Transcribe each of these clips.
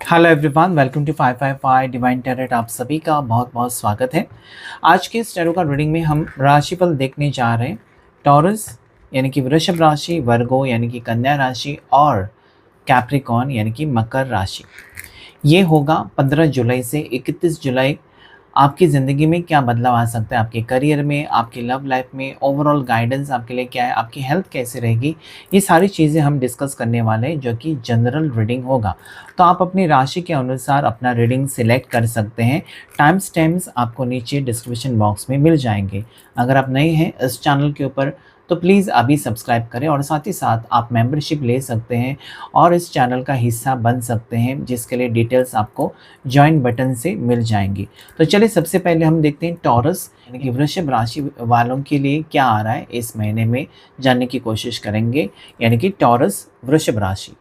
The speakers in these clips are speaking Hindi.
Hello everyone, welcome to 555 divine tarot. आप सभी का बहुत बहुत स्वागत है। आज के इस टैरो का रीडिंग में हम राशिफल देखने जा रहे हैं। टॉरस यानी कि वृषभ राशि, वर्गो यानी कि कन्या राशि और कैप्रिकॉर्न यानी कि मकर राशि। ये होगा 15 जुलाई से 31 जुलाई। आपकी ज़िंदगी में क्या बदलाव आ सकता है, आपके करियर में, आपकी लव लाइफ में, ओवरऑल गाइडेंस आपके लिए क्या है, आपकी हेल्थ कैसे रहेगी, ये सारी चीज़ें हम डिस्कस करने वाले हैं, जो कि जनरल रीडिंग होगा। तो आप अपनी राशि के अनुसार अपना रीडिंग सिलेक्ट कर सकते हैं। टाइम स्टैम्प्स आपको नीचे डिस्क्रिप्शन बॉक्स में मिल जाएंगे। अगर आप नए हैं इस चैनल के ऊपर तो प्लीज़ अभी सब्सक्राइब करें और साथ ही साथ आप मेंबरशिप ले सकते हैं और इस चैनल का हिस्सा बन सकते हैं, जिसके लिए डिटेल्स आपको जॉइन बटन से मिल जाएंगी। तो चलिए सबसे पहले हम देखते हैं टॉरस यानी कि वृषभ राशि वालों के लिए क्या आ रहा है इस महीने में, जानने की कोशिश करेंगे। यानी कि टॉरस वृषभ राशि।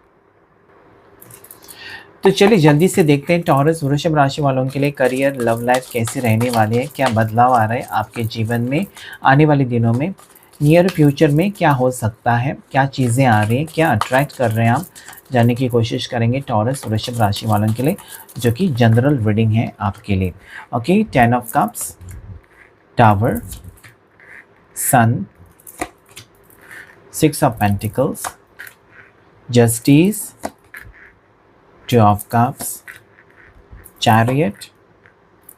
तो चलिए जल्दी से देखते हैं टॉरस वृषभ राशि वालों के लिए करियर, लव लाइफ कैसे रहने वाली है, क्या बदलाव आ रहा है आपके जीवन में आने वाले दिनों में, नियर फ्यूचर में क्या हो सकता है, क्या चीज़ें आ रही हैं, क्या अट्रैक्ट कर रहे हैं आप, जानने की कोशिश करेंगे टॉरस वृषभ राशि वालों के लिए, जो कि जनरल रीडिंग है आपके लिए। Okay, 10 of cups, tower, sun, 6 of pentacles, justice, 2 of cups, chariot,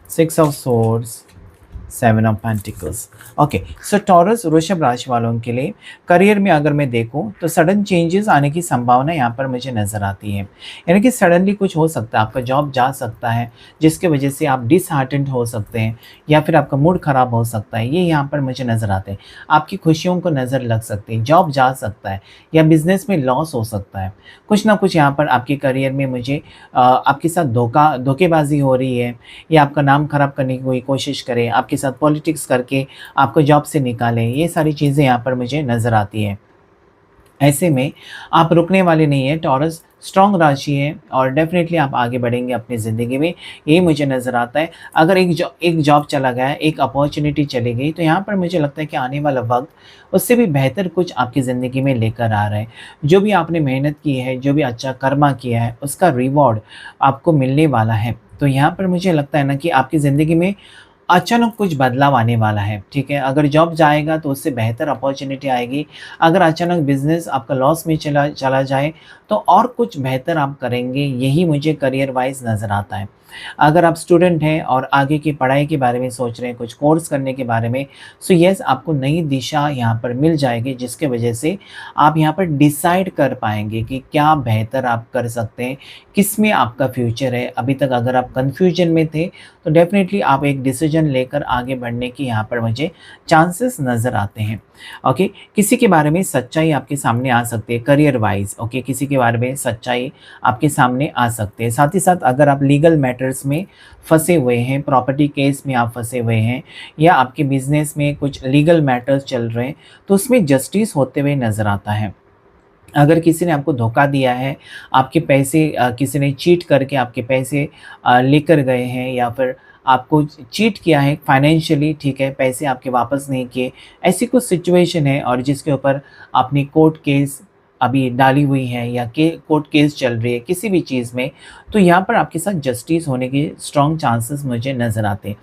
6 of swords, 7 of pentacles। Okay, so taurus वृषभ राशि वालों के लिए करियर में अगर मैं देखूं तो सडन चेंजेस आने की संभावना यहाँ पर मुझे नज़र आती है। यानी कि सडनली कुछ हो सकता है, आपका जॉब जा सकता है, जिसके वजह से आप डिसहार्टेंड हो सकते हैं या फिर आपका मूड ख़राब हो सकता है। ये यहाँ पर मुझे नज़र आते हैं। आपकी खुशियों को नज़र लग सकती है, जॉब जा सकता है या बिजनेस में लॉस हो सकता है। कुछ ना कुछ यहाँ पर आपके करियर में मुझे आपके साथ धोखेबाजी हो रही है या आपका नाम खराब करने की कोई कोशिश करे, आपके साथ पॉलिटिक्स करके आपको जॉब से निकालें, ये सारी चीज़ें यहाँ पर मुझे नज़र आती हैं। ऐसे में आप रुकने वाले नहीं हैं। टॉरस स्ट्रॉन्ग राशि है और डेफिनेटली आप आगे बढ़ेंगे अपनी ज़िंदगी में, ये मुझे नज़र आता है। अगर एक जॉब चला गया, एक अपॉर्चुनिटी चली गई, तो यहाँ पर मुझे लगता है कि आने वाला वक्त उससे भी बेहतर कुछ आपकी ज़िंदगी में लेकर आ रहा है। जो भी आपने मेहनत की है, जो भी अच्छा कर्मा किया है, उसका रिवॉर्ड आपको मिलने वाला है। तो यहाँ पर मुझे लगता है ना कि आपकी ज़िंदगी में अचानक कुछ बदलाव आने वाला है, ठीक है? अगर जॉब जाएगा तो उससे बेहतर अपॉर्च्युनिटी आएगी। अगर अचानक बिज़नेस आपका लॉस में चला चला जाए तो और कुछ बेहतर आप करेंगे, यही मुझे करियर वाइज़ नज़र आता है। अगर आप स्टूडेंट हैं और आगे की पढ़ाई के बारे में सोच रहे हैं, कुछ कोर्स करने के बारे में, सो येस आपको नई दिशा यहाँ पर मिल जाएगी, जिसके वजह से आप यहाँ पर डिसाइड कर पाएँगे कि क्या बेहतर आप कर सकते हैं, किसमें आपका फ्यूचर है। अभी तक अगर आप कन्फ्यूजन में थे तो डेफ़िनेटली आप एक डिसीजन लेकर आगे बढ़ने की यहाँ पर मुझे चांसेस नज़र आते हैं। ओके, किसी के बारे में सच्चाई आपके सामने आ सकती है करियर वाइज़। ओके, किसी के बारे में सच्चाई आपके सामने आ सकती है। साथ ही साथ अगर आप लीगल मैटर्स में फँसे हुए हैं, प्रॉपर्टी केस में आप फँसे हुए हैं या आपके बिज़नेस में कुछ लीगल मैटर्स चल रहे हैं, तो उसमें जस्टिस होते हुए नज़र आता है। अगर किसी ने आपको धोखा दिया है, आपके पैसे किसी ने चीट करके आपके पैसे लेकर गए हैं या फिर आपको चीट किया है फाइनेंशियली, ठीक है, पैसे आपके वापस नहीं किए, ऐसी कुछ सिचुएशन है और जिसके ऊपर आपने कोर्ट केस अभी डाली हुई है या कोर्ट केस चल रही है किसी भी चीज़ में, तो यहाँ पर आपके साथ जस्टिस होने के स्ट्रॉन्ग चांसेस मुझे नज़र आते हैं।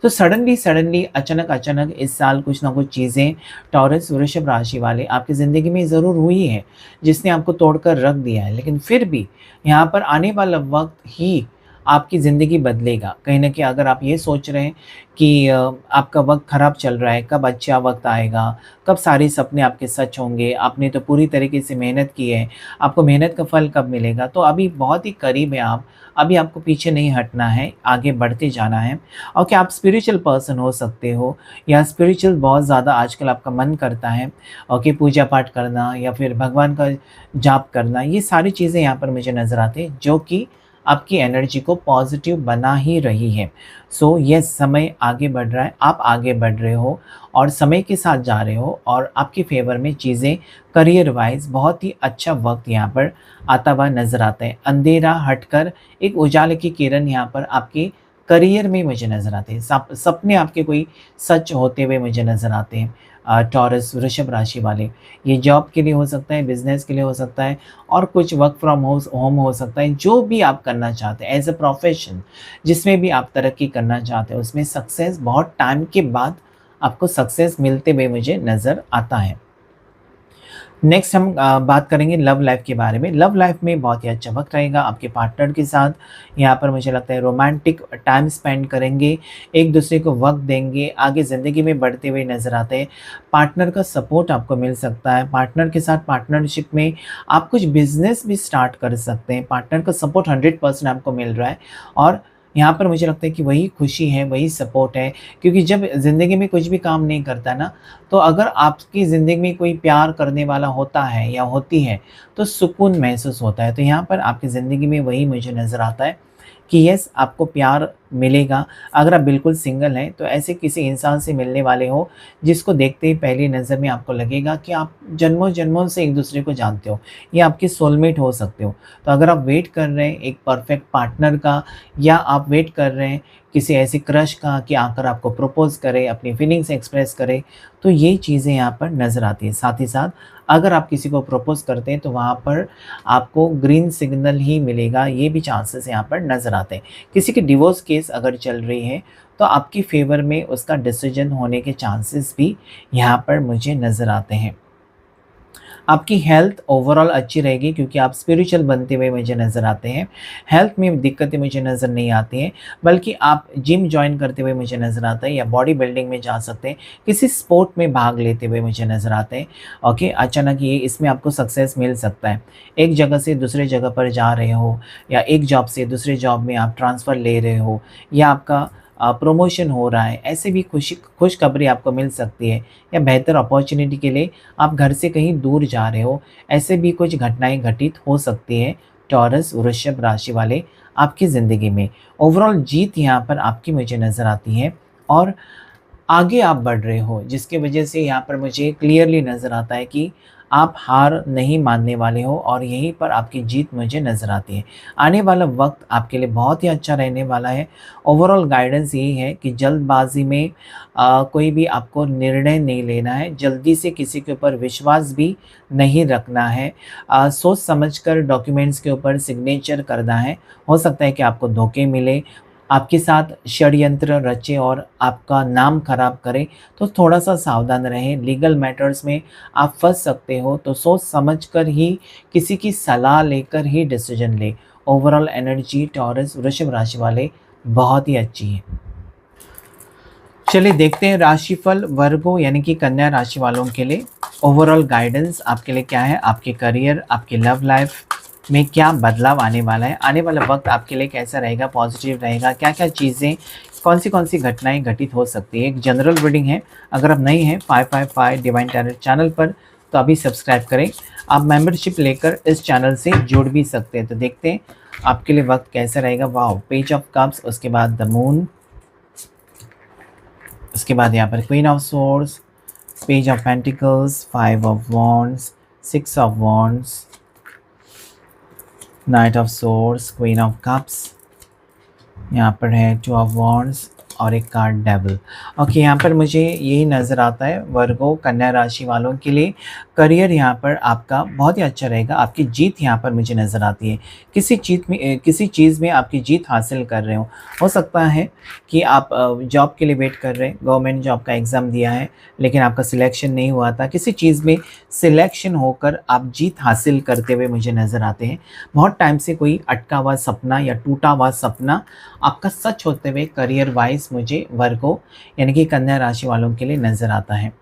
तो सडनली अचानक इस साल कुछ ना कुछ चीज़ें टॉरस वृषभ राशि वाले आपकी ज़िंदगी में ज़रूर हुई है, जिसने आपको तोड़कर रख दिया है। लेकिन फिर भी यहाँ पर आने वाला वक्त ही आपकी ज़िंदगी बदलेगा। कहीं न कहीं अगर आप ये सोच रहे हैं कि आपका वक्त ख़राब चल रहा है, कब अच्छा वक्त आएगा, कब सारे सपने आपके सच होंगे, आपने तो पूरी तरीके से मेहनत की है, आपको मेहनत का फल कब मिलेगा, तो अभी बहुत ही करीब है आप। अभी आपको पीछे नहीं हटना है, आगे बढ़ते जाना है। और क्या आप स्पिरिचुअल पर्सन हो सकते हो या स्पिरिचुअल बहुत ज़्यादा आजकल आपका मन करता है, ओके, पूजा पाठ करना या फिर भगवान का जाप करना, ये सारी चीज़ें यहाँ पर मुझे नज़र आती हैं, जो कि आपकी एनर्जी को पॉजिटिव बना ही रही है। सो ये समय आगे बढ़ रहा है, आप आगे बढ़ रहे हो और समय के साथ जा रहे हो और आपके फेवर में चीज़ें करियर वाइज बहुत ही अच्छा वक्त यहाँ पर आता हुआ नज़र आता है। अंधेरा हटकर एक उजाले की किरण यहाँ पर आपके करियर में मुझे नज़र आते हैं। सपने आपके कोई सच होते हुए मुझे नज़र आते हैं। टॉरस वृषभ राशि वाले। ये जॉब के लिए हो सकता है, बिजनेस के लिए हो सकता है, और कुछ वर्क फ्रॉम होम हो सकता है। जो भी आप करना चाहते हैं एज अ प्रोफेशन, जिसमें भी आप तरक्की करना चाहते हैं, उसमें सक्सेस बहुत टाइम के बाद आपको सक्सेस मिलते हुए मुझे नज़र आता है। नेक्स्ट हम बात करेंगे लव लाइफ के बारे में। लव लाइफ में बहुत ही अच्छा वक्त रहेगा आपके पार्टनर के साथ। यहाँ पर मुझे लगता है रोमांटिक टाइम स्पेंड करेंगे, एक दूसरे को वक्त देंगे, आगे ज़िंदगी में बढ़ते हुए नज़र आते हैं। पार्टनर का सपोर्ट आपको मिल सकता है। पार्टनर के साथ पार्टनरशिप में आप कुछ बिजनेस भी स्टार्ट कर सकते हैं। पार्टनर का सपोर्ट 100% आपको मिल रहा है, और यहाँ पर मुझे लगता है कि वही खुशी है, वही सपोर्ट है। क्योंकि जब ज़िंदगी में कुछ भी काम नहीं करता ना, तो अगर आपकी ज़िंदगी में कोई प्यार करने वाला होता है या होती है, तो सुकून महसूस होता है। तो यहाँ पर आपकी ज़िंदगी में वही मुझे नज़र आता है कि यस, आपको प्यार मिलेगा। अगर आप बिल्कुल सिंगल हैं, तो ऐसे किसी इंसान से मिलने वाले हो जिसको देखते ही पहली नज़र में आपको लगेगा कि आप जन्मों-जन्मों से एक-दूसरे को जानते हो। ये आपके सोलमेट हो सकते हो। तो अगर आप वेट कर रहे हैं एक परफेक्ट पार्टनर का, या आप वेट कर रहे हैं किसी ऐसे क्रश का कि आकर आपको प्रपोज़ करे, अपनी फीलिंग्स एक्सप्रेस करे, तो ये चीज़ें यहाँ पर नज़र आती हैं। साथ ही साथ अगर आप किसी को प्रपोज़ करते हैं, तो वहाँ पर आपको ग्रीन सिग्नल ही मिलेगा, ये भी चांसेस यहाँ पर नज़र आते हैं। किसी की डिवोर्स केस अगर चल रही है, तो आपकी फ़ेवर में उसका डिसीजन होने के चांसेस भी यहाँ पर मुझे नज़र आते हैं। आपकी हेल्थ ओवरऑल अच्छी रहेगी, क्योंकि आप स्पिरिचुअल बनते हुए मुझे नज़र आते हैं। हेल्थ में दिक्कतें मुझे नज़र नहीं आती हैं, बल्कि आप जिम जॉइन करते हुए मुझे नज़र आता है, या बॉडी बिल्डिंग में जा सकते हैं, किसी स्पोर्ट में भाग लेते हुए मुझे नज़र आते हैं। ओके, अचानक ये इसमें आपको सक्सेस मिल सकता है। एक जगह से दूसरे जगह पर जा रहे हो, या एक जॉब से दूसरे जॉब में आप ट्रांसफ़र ले रहे हो, या आपका प्रमोशन हो रहा है, ऐसे भी खुशखबरी आपको मिल सकती है। या बेहतर अपॉर्चुनिटी के लिए आप घर से कहीं दूर जा रहे हो, ऐसे भी कुछ घटनाएं घटित हो सकती हैं टॉरस वृषभ राशि वाले आपकी ज़िंदगी में। ओवरऑल जीत यहाँ पर आपकी मुझे नज़र आती है, और आगे आप बढ़ रहे हो, जिसकी वजह से यहाँ पर मुझे क्लियरली नज़र आता है कि आप हार नहीं मानने वाले हो, और यहीं पर आपकी जीत मुझे नज़र आती है। आने वाला वक्त आपके लिए बहुत ही अच्छा रहने वाला है। ओवरऑल गाइडेंस यही है कि जल्दबाजी में कोई भी आपको निर्णय नहीं लेना है, जल्दी से किसी के ऊपर विश्वास भी नहीं रखना है। सोच समझकर डॉक्यूमेंट्स के ऊपर सिग्नेचर करना है। हो सकता है कि आपको धोखे मिले, आपके साथ षड्यंत्र रचे और आपका नाम खराब करे, तो थोड़ा-सा सावधान रहें। लीगल मैटर्स में आप फँस सकते हो, तो सोच समझकर ही, किसी की सलाह लेकर ही डिसीजन लें। ओवरऑल एनर्जी टॉरस वृषभ राशि वाले बहुत ही अच्छी है। चलिए देखते हैं राशिफल वर्गो यानी कि कन्या राशि वालों के लिए ओवरऑल गाइडेंस आपके लिए क्या है। आपके करियर, आपकी लव लाइफ में क्या बदलाव आने वाला है, आने वाला वक्त आपके लिए कैसा रहेगा, पॉजिटिव रहेगा, क्या क्या चीज़ें, कौन सी घटनाएं घटित हो सकती है। एक जनरल रीडिंग है। अगर आप नए हैं 555 डिवाइन टैरो चैनल पर, तो अभी सब्सक्राइब करें। आप मेंबरशिप लेकर इस चैनल से जुड़ भी सकते हैं। तो देखते हैं आपके लिए वक्त कैसा रहेगा। वाओ, पेज ऑफ कप्स, उसके बाद द मून, उसके बाद यहाँ पर queen of swords, page of pentacles, 5 of wands, 6 of wands, night of swords, queen of cups, यहाँ पर है 2 ऑफ वॉन्ड्स और एक कार्ड डेविल। ओके, यहाँ पर मुझे यही नज़र आता है वर्गो कन्या राशि वालों के लिए। करियर यहाँ पर आपका बहुत ही अच्छा रहेगा। आपकी जीत यहाँ पर मुझे नज़र आती है। किसी चीज़ में आपकी जीत हासिल कर रहे हो सकता है कि आप जॉब के लिए वेट कर रहे हैं, गवर्नमेंट जॉब का एग्ज़ाम दिया है, लेकिन आपका सिलेक्शन नहीं हुआ था। किसी चीज़ में सिलेक्शन होकर आप जीत हासिल करते हुए मुझे नज़र आते हैं। बहुत टाइम से कोई अटका हुआ सपना या टूटा हुआ सपना आपका सच होते हुए करियर वाइज मुझे वर्गो यानी कि कन्या राशि वालों के लिए नज़र आता है।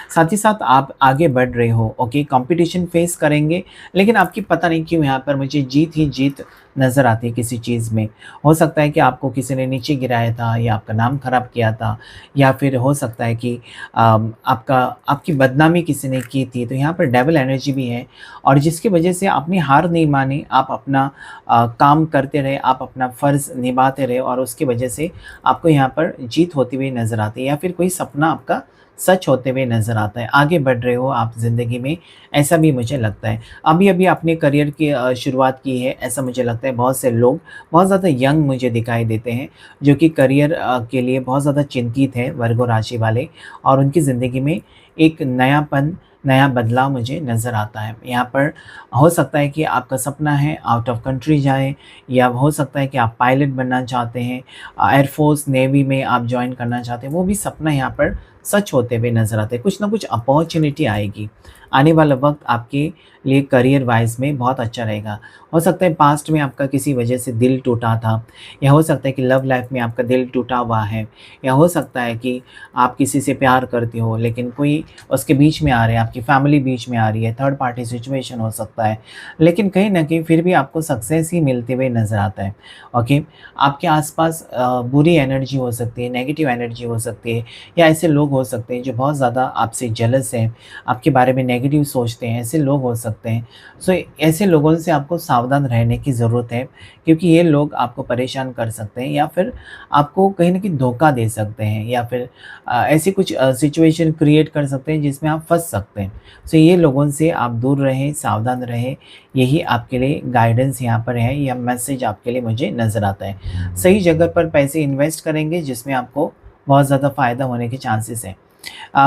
साथ ही साथ आप आगे बढ़ रहे हो। ओके, कंपटीशन फेस करेंगे, लेकिन आपकी पता नहीं क्यों यहाँ पर मुझे जीत ही जीत नज़र आती है किसी चीज़ में। हो सकता है कि आपको किसी ने नीचे गिराया था, या आपका नाम खराब किया था, या फिर हो सकता है कि आपकी बदनामी किसी ने की थी। तो यहाँ पर डेविल एनर्जी भी है, और जिसकी वजह से आपने हार नहीं मानी, आप अपना काम करते रहे, आप अपना फ़र्ज़ निभाते रहे, और उसकी वजह से आपको यहाँ पर जीत होती हुई नज़र आती है, या फिर कोई सपना आपका सच होते हुए नज़र आता है। आगे बढ़ रहे हो आप ज़िंदगी में, ऐसा भी मुझे लगता है। अभी-अभी आपने करियर की शुरुआत की है, ऐसा मुझे लगता है। बहुत से लोग बहुत ज़्यादा यंग मुझे दिखाई देते हैं, जो कि करियर के लिए बहुत ज़्यादा चिंतित हैं, वर्गो राशि वाले, और उनकी ज़िंदगी में एक नयापन, नया बदलाव मुझे नज़र आता है। यहाँ पर हो सकता है कि आपका सपना है आउट ऑफ कंट्री जाएँ, या हो सकता है कि आप पायलट बनना चाहते हैं, एयरफोर्स, नेवी में आप जॉइन करना चाहते हैं, वो भी सपना यहाँ पर सच होते हुए नज़र आते हैं। कुछ ना कुछ अपॉर्च्युनिटी आएगी। आने वाला वक़्त आपके लिए करियर वाइज़ में बहुत अच्छा रहेगा। हो सकता है पास्ट में आपका किसी वजह से दिल टूटा था, या हो सकता है कि लव लाइफ़ में आपका दिल टूटा हुआ है, या हो सकता है कि आप किसी से प्यार करते हो लेकिन कोई उसके बीच में आ रहा है, आपकी फैमिली बीच में आ रही है, थर्ड पार्टी सिचुएशन हो सकता है। लेकिन कहीं न कहीं फिर भी आपको सक्सेस ही मिलते हुए नज़र आता है। ओके, आपके आस-पास बुरी एनर्जी हो सकती है, नेगेटिव एनर्जी हो सकती है, या ऐसे लोग हो सकते हैं जो बहुत ज़्यादा आपसे जेलस हैं, आपके बारे में नेगेटिव सोचते हैं, ऐसे लोग हो सकते हैं। सो ऐसे लोगों से आपको सावधान रहने की ज़रूरत है, क्योंकि ये लोग आपको परेशान कर सकते हैं, या फिर आपको कहीं न कहीं धोखा दे सकते हैं, या फिर ऐसी कुछ सिचुएशन क्रिएट कर सकते हैं जिसमें आप फँस सकते हैं। सो ये लोगों से आप दूर रहें, सावधान रहें, यही आपके लिए गाइडेंस यहाँ पर है, या मैसेज आपके लिए मुझे नज़र आता है। सही जगह पर पैसे इन्वेस्ट करेंगे जिसमें आपको बहुत ज़्यादा फ़ायदा होने के चांसेस हैं।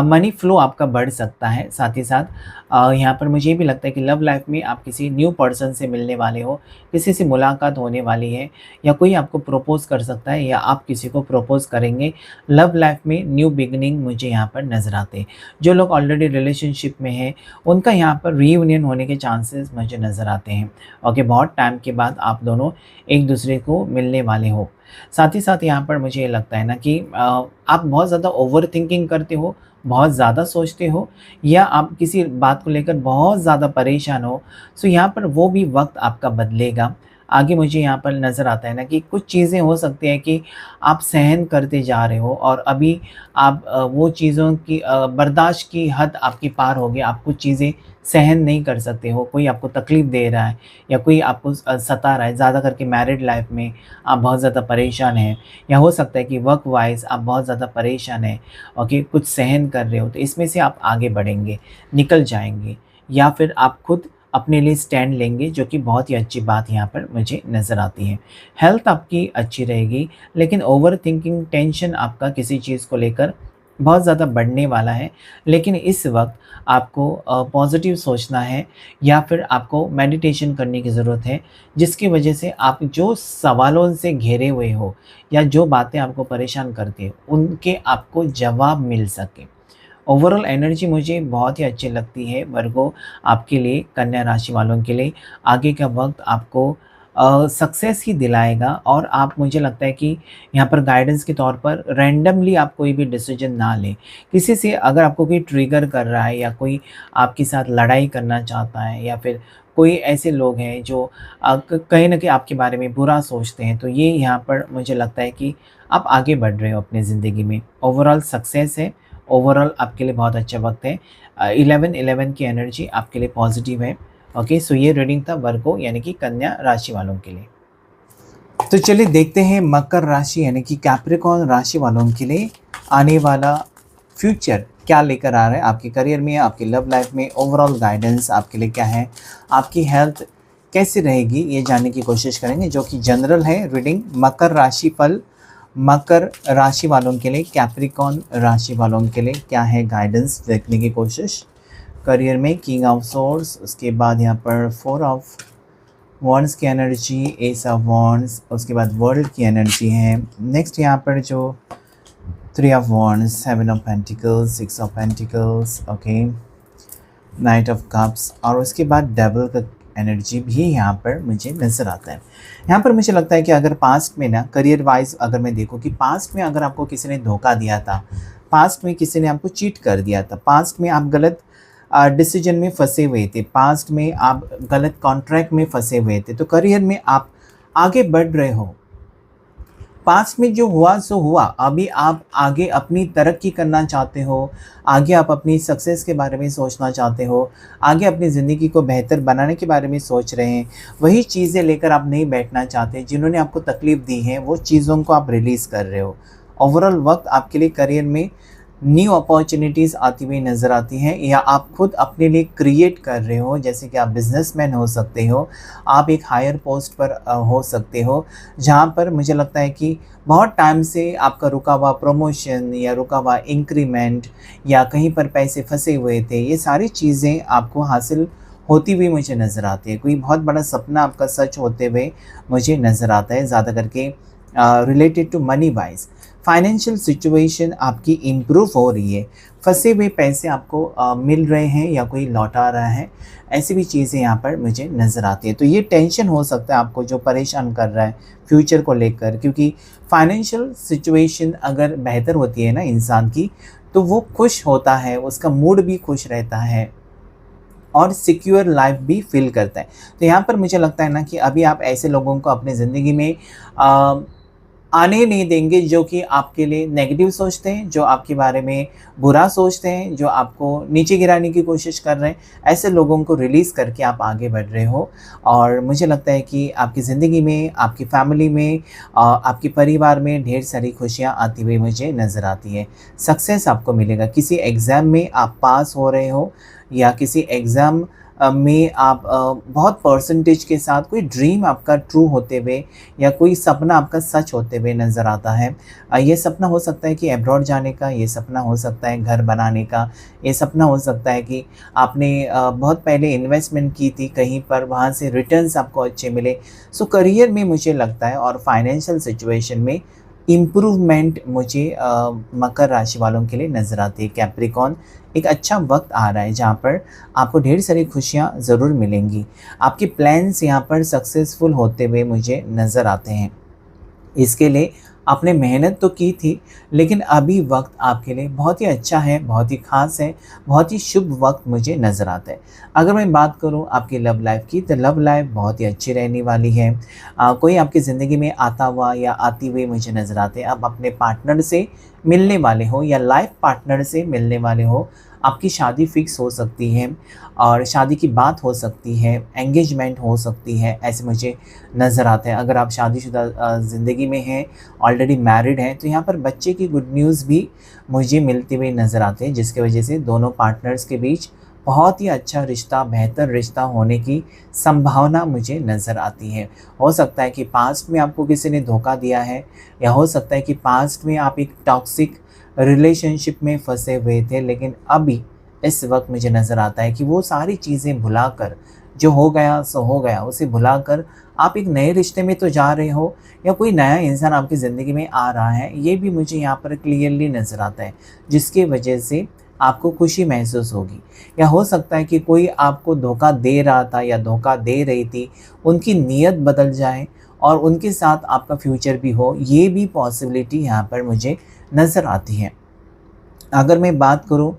मनी फ्लो आपका बढ़ सकता है। साथ ही साथ यहाँ पर मुझे ये भी लगता है कि लव लाइफ़ में आप किसी न्यू पर्सन से मिलने वाले हो, किसी से मुलाकात होने वाली है, या कोई आपको प्रपोज़ कर सकता है, या आप किसी को प्रपोज़ करेंगे। लव लाइफ़ में न्यू बिगिनिंग मुझे यहाँ पर नज़र आते हैं। जो लोग ऑलरेडी रिलेशनशिप में हैं, उनका यहाँ पर रीयूनियन होने के चांसेस मुझे नज़र आते हैं। ओके, बहुत टाइम के बाद आप दोनों एक-दूसरे को मिलने वाले हो। साथ ही साथ यहाँ पर मुझे ये लगता है ना कि आप बहुत ज़्यादा ओवरथिंकिंग करते हो, बहुत ज़्यादा सोचते हो, या आप किसी बात को लेकर बहुत ज़्यादा परेशान हो। सो यहाँ पर वो भी वक़्त आपका बदलेगा। आगे मुझे यहाँ पर नज़र आता है ना कि कुछ चीज़ें हो सकती हैं कि आप सहन करते जा रहे हो, और अभी आप वो चीज़ों की बर्दाश्त की हद आपकी पार हो गई। आप कुछ चीज़ें सहन नहीं कर सकते हो, कोई आपको तकलीफ़ दे रहा है, या कोई आपको सता रहा है। ज़्यादा करके मैरिड लाइफ़ में आप बहुत ज़्यादा परेशान हैं, या हो सकता है कि वर्क वाइज़ आप बहुत ज़्यादा परेशान हैं, ओके, कुछ सहन कर रहे हो, तो इसमें से आप आगे बढ़ेंगे, निकल जाएँगे, या फिर आप खुद अपने लिए स्टैंड लेंगे, जो कि बहुत ही अच्छी बात यहाँ पर मुझे नज़र आती है। हेल्थ आपकी अच्छी रहेगी, लेकिन ओवरथिंकिंग, टेंशन आपका किसी चीज़ को लेकर बहुत ज़्यादा बढ़ने वाला है। लेकिन इस वक़्त आपको पॉज़िटिव सोचना है, या फिर आपको मेडिटेशन करने की ज़रूरत है, जिसकी वजह से आप जो सवालों से घिरे हुए हो, या जो बातें आपको परेशान करती हैं, उनके आपको जवाब मिल सके। ओवरऑल एनर्जी मुझे बहुत ही अच्छी लगती है वर्गो, आपके लिए, कन्या राशि वालों के लिए। आगे का वक्त आपको सक्सेस ही दिलाएगा, और आप, मुझे लगता है कि यहाँ पर गाइडेंस के तौर पर रैंडमली आप कोई भी डिसीजन ना लें। किसी से अगर आपको कोई ट्रिगर कर रहा है, या कोई आपके साथ लड़ाई करना चाहता है, या फिर कोई ऐसे लोग हैं जो कहीं न कहीं आपके बारे में बुरा सोचते हैं, तो ये यहाँ पर मुझे लगता है कि आप आगे बढ़ रहे हो अपनी ज़िंदगी में। ओवरऑल सक्सेस है, ओवरऑल आपके लिए बहुत अच्छा वक़्त है। 11-11 की एनर्जी आपके लिए पॉज़िटिव है। ओके, सो ये रीडिंग था वर्गो यानी कि कन्या राशि वालों के लिए। तो चलिए देखते हैं मकर राशि यानी कि कैप्रिकॉर्न राशि वालों के लिए आने वाला फ्यूचर क्या लेकर आ रहा है आपके करियर में, आपकी लव लाइफ में। ओवरऑल गाइडेंस आपके लिए क्या है, आपकी हेल्थ कैसी रहेगी, ये जानने की कोशिश करेंगे, जो कि जनरल है रीडिंग। मकर राशि फल, मकर राशि वालों के लिए, कैप्रिकॉर्न राशि वालों के लिए क्या है गाइडेंस, देखने की कोशिश। करियर में किंग ऑफ सोर्स, उसके बाद यहाँ पर 4 ऑफ वॉन्ड्स की एनर्जी, एस ऑफ वॉन्ड्स, उसके बाद वर्ल्ड की एनर्जी है। नेक्स्ट यहाँ पर जो 3 of wands, 7 of pentacles, 6 of pentacles, okay, night of cups, और उसके बाद डेविल का एनर्जी भी यहाँ पर मुझे नज़र आता है। यहाँ पर मुझे लगता है कि अगर पास्ट में ना करियर वाइज अगर मैं देखूँ कि पास्ट में अगर आपको किसी ने धोखा दिया था, पास्ट में किसी ने आपको चीट कर दिया था, पास्ट में आप गलत डिसीजन में फंसे हुए थे, पास्ट में आप गलत कॉन्ट्रैक्ट में फंसे हुए थे, तो करियर में आप आगे बढ़ रहे हो। पास्ट में जो हुआ सो हुआ, अभी आप आगे अपनी तरक्की करना चाहते हो, आगे आप अपनी सक्सेस के बारे में सोचना चाहते हो, आगे अपनी ज़िंदगी को बेहतर बनाने के बारे में सोच रहे हैं। वही चीज़ें लेकर आप नहीं बैठना चाहते, जिन्होंने आपको तकलीफ़ दी है वो चीज़ों को आप रिलीज़ कर रहे हो। ओवरऑल वक्त आपके लिए करियर में न्यू अपॉर्चुनिटीज़ आती हुई नज़र आती हैं, या आप खुद अपने लिए क्रिएट कर रहे हो, जैसे कि आप बिजनेसमैन हो सकते हो, आप एक हायर पोस्ट पर हो सकते हो, जहाँ पर मुझे लगता है कि बहुत टाइम से आपका रुका हुआ प्रमोशन या रुका हुआ इंक्रीमेंट या कहीं पर पैसे फंसे हुए थे, ये सारी चीज़ें आपको हासिल होती हुई मुझे नज़र आती है। कोई बहुत बड़ा सपना आपका सच होते हुए मुझे नज़र आता है, ज़्यादा करके related to money wise. Financial situation आपकी इम्प्रूव हो रही है, फंसे हुए पैसे आपको मिल रहे हैं या कोई लौटा रहा है, ऐसी भी चीज़ें यहाँ पर मुझे नज़र आती है। तो ये टेंशन हो सकता है आपको जो परेशान कर रहा है फ्यूचर को लेकर, क्योंकि फाइनेंशियल सिचुएशन अगर बेहतर होती है ना इंसान की, तो वो खुश होता है, उसका मूड भी खुश रहता है और सिक्योर लाइफ भी फील करता है। तो यहाँ पर मुझे लगता है ना कि अभी आप ऐसे लोगों को अपने ज़िंदगी में अ, आने नहीं देंगे जो कि आपके लिए नेगेटिव सोचते हैं, जो आपके बारे में बुरा सोचते हैं, जो आपको नीचे गिराने की कोशिश कर रहे हैं। ऐसे लोगों को रिलीज़ करके आप आगे बढ़ रहे हो, और मुझे लगता है कि आपकी ज़िंदगी में, आपकी फैमिली में, आपके परिवार में ढेर सारी खुशियाँ आती हुई मुझे नज़र आती है। सक्सेस आपको मिलेगा, किसी एग्ज़ाम में आप पास हो रहे हो या किसी एग्ज़ाम में आप बहुत परसेंटेज के साथ कोई ड्रीम आपका ट्रू होते हुए या कोई सपना आपका सच होते हुए नज़र आता है। ये सपना हो सकता है कि अब्रॉड जाने का, ये सपना हो सकता है घर बनाने का, ये सपना हो सकता है कि आपने बहुत पहले इन्वेस्टमेंट की थी कहीं पर, वहाँ से रिटर्न्स आपको अच्छे मिले। सो करियर में मुझे लगता है और फाइनेंशियल सिचुएशन में इम्प्रूवमेंट मुझे मकर राशि वालों के लिए नज़र आती है। कैप्रिकॉर्न, एक अच्छा वक्त आ रहा है जहाँ पर आपको ढेर सारी खुशियाँ ज़रूर मिलेंगी। आपके प्लान्स यहाँ पर सक्सेसफुल होते हुए मुझे नज़र आते हैं। इसके लिए आपने मेहनत तो की थी, लेकिन अभी वक्त आपके लिए बहुत ही अच्छा है, बहुत ही ख़ास है, बहुत ही शुभ वक्त मुझे नज़र आता है। अगर मैं बात करूँ आपकी लव लाइफ़ की, तो लव लाइफ़ बहुत ही अच्छी रहने वाली है। कोई आपकी ज़िंदगी में आता हुआ या आती हुई मुझे नज़र आते हैं। आप अपने पार्टनर से मिलने वाले हो या लाइफ़ पार्टनर से मिलने वाले हो, आपकी शादी फ़िक्स हो सकती है और शादी की बात हो सकती है, एंगेजमेंट हो सकती है, ऐसे मुझे नज़र आता है। अगर आप शादीशुदा ज़िंदगी में हैं, ऑलरेडी मैरिड हैं, तो यहाँ पर बच्चे की गुड न्यूज़ भी मुझे मिलते हुए नज़र आते हैं, जिसकी वजह से दोनों पार्टनर्स के बीच बहुत ही अच्छा रिश्ता, बेहतर रिश्ता होने की संभावना मुझे नज़र आती है। हो सकता है कि पास्ट में आपको किसी ने धोखा दिया है, या हो सकता है कि पास्ट में आप एक टॉक्सिक रिलेशनशिप में फँसे हुए थे, लेकिन अभी इस वक्त मुझे नज़र आता है कि वो सारी चीज़ें भुलाकर, जो हो गया सो हो गया, उसे भुलाकर आप एक नए रिश्ते में तो जा रहे हो, या कोई नया इंसान आपकी ज़िंदगी में आ रहा है, ये भी मुझे यहाँ पर क्लियरली नज़र आता है, जिसकी वजह से आपको खुशी महसूस होगी। या हो सकता है कि कोई आपको धोखा दे रहा था या धोखा दे रही थी, उनकी नीयत बदल जाए और उनके साथ आपका फ्यूचर भी हो, ये भी पॉसिबिलिटी यहाँ पर मुझे नज़र आती है। अगर मैं बात करूँ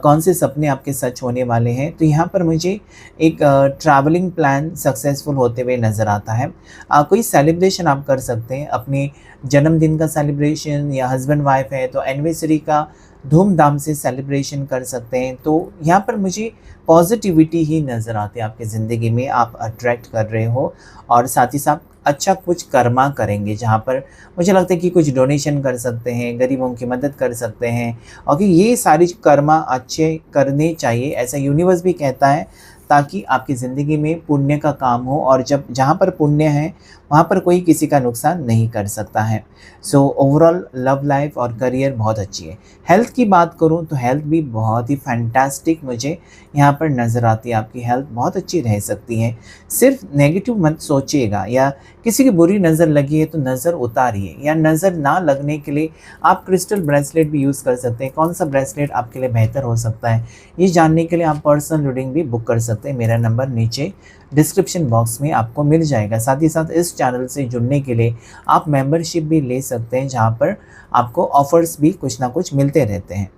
कौन से सपने आपके सच होने वाले हैं, तो यहाँ पर मुझे एक ट्रैवलिंग प्लान सक्सेसफुल होते हुए नज़र आता है। कोई सेलिब्रेशन आप कर सकते हैं, अपने जन्मदिन का सेलिब्रेशन, या हस्बैंड वाइफ है तो एनिवर्सरी का धूमधाम से सेलिब्रेशन कर सकते हैं। तो यहाँ पर मुझे पॉजिटिविटी ही नज़र आती है आपकी ज़िंदगी में, आप अट्रैक्ट कर रहे हो, और साथ ही साथ अच्छा कुछ कर्मा करेंगे, जहाँ पर मुझे लगता है कि कुछ डोनेशन कर सकते हैं, गरीबों की मदद कर सकते हैं, और कि ये सारी कर्मा अच्छे करने चाहिए, ऐसा यूनिवर्स भी कहता है, ताकि आपकी ज़िंदगी में पुण्य का काम हो, और जब जहाँ पर पुण्य है वहाँ पर कोई किसी का नुकसान नहीं कर सकता है। सो ओवरऑल लव लाइफ और करियर बहुत अच्छी है। हेल्थ की बात करूँ तो हेल्थ भी बहुत ही फैंटास्टिक मुझे यहाँ पर नज़र आती है, आपकी हेल्थ बहुत अच्छी रह सकती है। सिर्फ नेगेटिव मत सोचिएगा, या किसी की बुरी नज़र लगी है तो नज़र उतारिए, या नज़र ना लगने के लिए आप क्रिस्टल ब्रेसलेट भी यूज़ कर सकते हैं। कौन सा ब्रेसलेट आपके लिए बेहतर हो सकता है, ये जानने के लिए आप पर्सनल रीडिंग भी बुक कर सकते हैं। मेरा नंबर नीचे डिस्क्रिप्शन बॉक्स में आपको मिल जाएगा। साथ ही साथ इस चैनल से जुड़ने के लिए आप मेंबरशिप भी ले सकते हैं, जहाँ पर आपको ऑफ़र्स भी कुछ ना कुछ मिलते रहते हैं।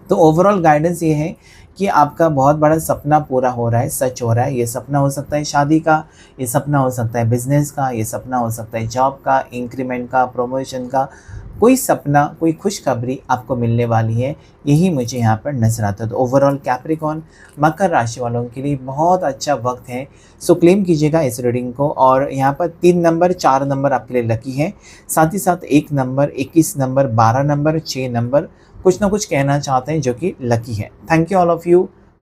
तो ओवरऑल गाइडेंस ये है कि आपका बहुत बड़ा सपना पूरा हो रहा है, सच हो रहा है। ये सपना हो सकता है शादी का, ये सपना हो सकता है बिज़नेस का, ये सपना हो सकता है जॉब का, इंक्रीमेंट का, प्रमोशन का। कोई सपना, कोई खुशखबरी आपको मिलने वाली है, यही मुझे यहाँ पर नज़र आता है। तो ओवरऑल कैप्रिकॉर्न मकर राशि वालों के लिए बहुत अच्छा वक्त है। सो क्लेम कीजिएगा इस रीडिंग को, और यहाँ पर 3 नंबर, 4 नंबर आपके लिए लकी है। साथ ही साथ 1 नंबर, 21 नंबर, 12 नंबर, 6 नंबर कुछ ना कुछ कहना चाहते हैं जो कि लकी है। Thank you all of you.